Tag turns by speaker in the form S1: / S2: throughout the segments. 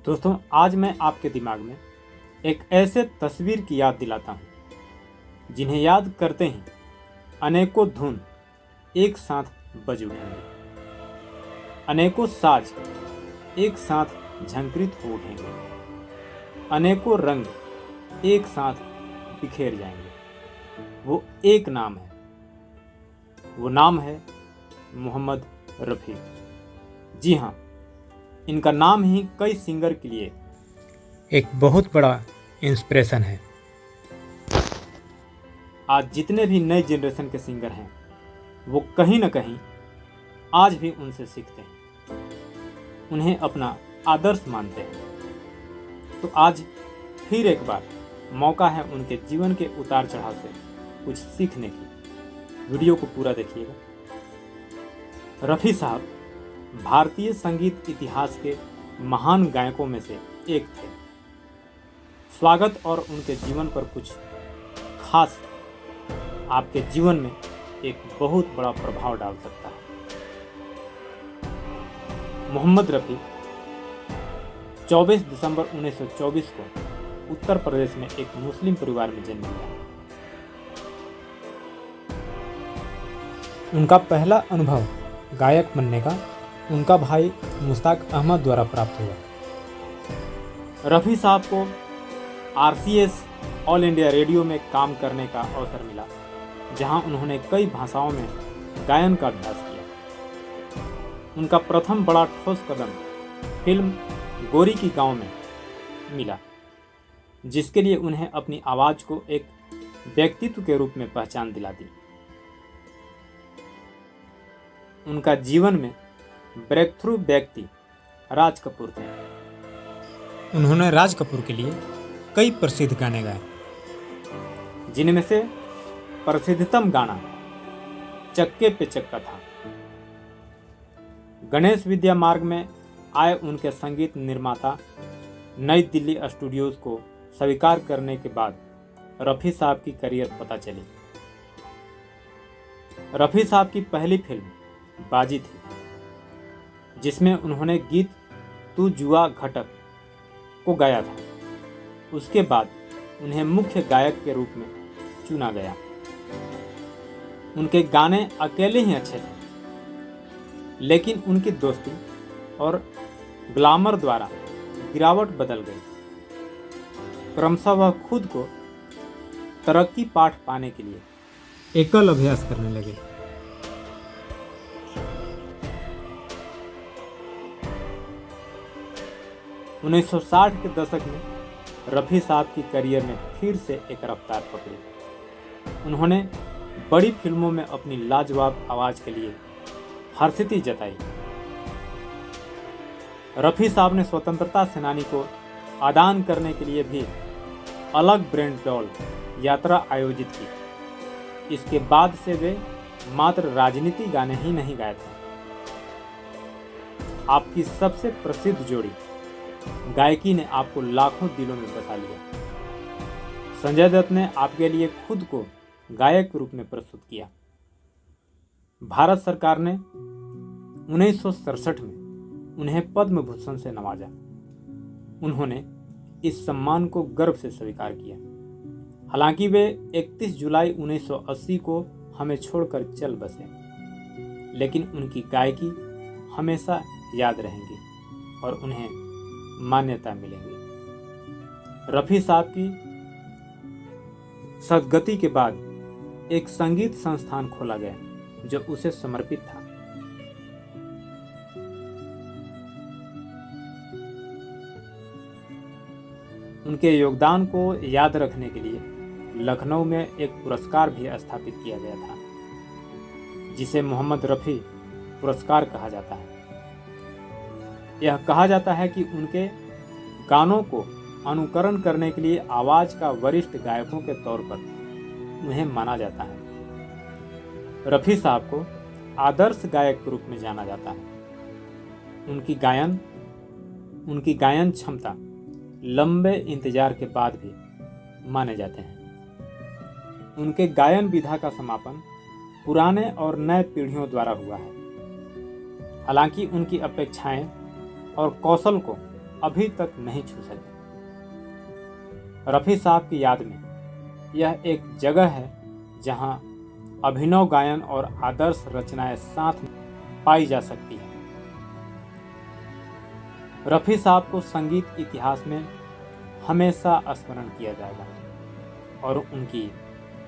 S1: दोस्तों, आज मैं आपके दिमाग में एक ऐसे तस्वीर की याद दिलाता हूँ जिन्हें याद करते ही अनेकों धुन एक साथ बज उठेंगे, अनेकों साज एक साथ झंकृत हो उठेंगे, अनेकों रंग एक साथ बिखेर जाएंगे। वो एक नाम है, वो नाम है मोहम्मद रफ़ी। जी हाँ, इनका नाम ही कई सिंगर के लिए एक बहुत बड़ा इंस्पिरेशन है। आज जितने भी नए जनरेशन के सिंगर हैं वो कहीं ना कहीं आज भी उनसे सीखते हैं, उन्हें अपना आदर्श मानते हैं। तो आज फिर एक बार मौका है उनके जीवन के उतार चढ़ाव से कुछ सीखने की। वीडियो को पूरा देखिएगा। रफ़ी साहब भारतीय संगीत इतिहास के महान गायकों में से एक थे। स्वागत और उनके जीवन पर कुछ खास आपके जीवन में एक बहुत बड़ा प्रभाव डाल सकता है। मोहम्मद रफ़ी 24 दिसंबर 1924 को उत्तर प्रदेश में एक मुस्लिम परिवार में जन्म लिया। उनका पहला अनुभव गायक बनने का उनका भाई मुश्ताक अहमद द्वारा प्राप्त हुआ। रफ़ी साहब को RCS ऑल इंडिया रेडियो में काम करने का अवसर मिला, जहां उन्होंने कई भाषाओं में गायन का अभ्यास किया। उनका प्रथम बड़ा ठोस कदम फिल्म गोरी की गांव में मिला, जिसके लिए उन्हें अपनी आवाज़ को एक व्यक्तित्व के रूप में पहचान दिला दी। उनका जीवन में ब्रेक थ्रू व्यक्ति राज कपूर थे। उन्होंने राज कपूर के लिए कई प्रसिद्ध गाने गाए, जिनमें से प्रसिद्धतम गाना चक्के पे चक्का था। गणेश विद्या मार्ग में आए उनके संगीत निर्माता नई दिल्ली स्टूडियोज को स्वीकार करने के बाद रफ़ी साहब की करियर पता चली। रफ़ी साहब की पहली फिल्म बाजी थी, जिसमें उन्होंने गीत तू जुआ घटक को गाया था। उसके बाद उन्हें मुख्य गायक के रूप में चुना गया। उनके गाने अकेले ही अच्छे थे, लेकिन उनकी दोस्ती और ग्लैमर द्वारा गिरावट बदल गई। क्रमशः वह खुद को तरक्की पाठ पाने के लिए एकल अभ्यास करने लगे। उन्नीस 1960 के दशक में रफ़ी साहब की करियर ने फिर से एक रफ्तार पकड़ी। उन्होंने बड़ी फिल्मों में अपनी लाजवाब आवाज़ के लिए हर्षिति जताई। रफ़ी साहब ने स्वतंत्रता सेनानी को आदान करने के लिए भी अलग ब्रेन डॉल यात्रा आयोजित की। इसके बाद से वे मात्र राजनीति गाने ही नहीं गाए थे। आपकी सबसे प्रसिद्ध जोड़ी गायकी ने आपको लाखों दिलों में बसा लिया। संजय दत्त ने आपके लिए खुद को गायक के रूप में प्रस्तुत किया। भारत सरकार ने 1967 में उन्हें पद्म भूषण से नवाजा। उन्होंने इस सम्मान को गर्व से स्वीकार किया। हालांकि वे 31 जुलाई 1980 को हमें छोड़कर चल बसे, लेकिन उनकी गायकी हमेशा याद रहेंगी और उन्हें मान्यता मिलेंगी। रफ़ी साहब की सदगति के बाद एक संगीत संस्थान खोला गया जो उसे समर्पित था। उनके योगदान को याद रखने के लिए लखनऊ में एक पुरस्कार भी स्थापित किया गया था, जिसे मोहम्मद रफ़ी पुरस्कार कहा जाता है। यह कहा जाता है कि उनके गानों को अनुकरण करने के लिए आवाज़ का वरिष्ठ गायकों के तौर पर उन्हें माना जाता है। रफ़ी साहब को आदर्श गायक के रूप में जाना जाता है। उनकी गायन क्षमता लंबे इंतजार के बाद भी माने जाते हैं। उनके गायन विधा का समापन पुराने और नए पीढ़ियों द्वारा हुआ है। हालांकि उनकी अपेक्षाएं और कौशल को अभी तक नहीं छू सके। रफ़ी साहब की याद में यह एक जगह है जहां अभिनव गायन और आदर्श रचनाएं साथ में पाई जा सकती हैं। रफ़ी साहब को संगीत इतिहास में हमेशा स्मरण किया जाएगा और उनकी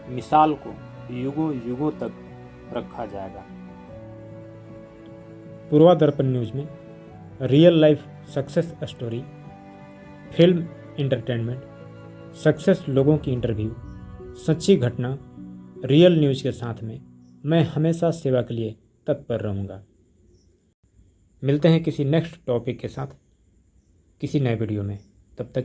S1: मिसाल को युगों युगों तक रखा जाएगा। पूर्वा दर्पण न्यूज में real life success story, film entertainment, success लोगों की इंटरव्यू, सच्ची घटना, रियल न्यूज़ के साथ में मैं हमेशा सेवा के लिए तत्पर रहूँगा। मिलते हैं किसी नेक्स्ट टॉपिक के साथ किसी नए वीडियो में। तब तक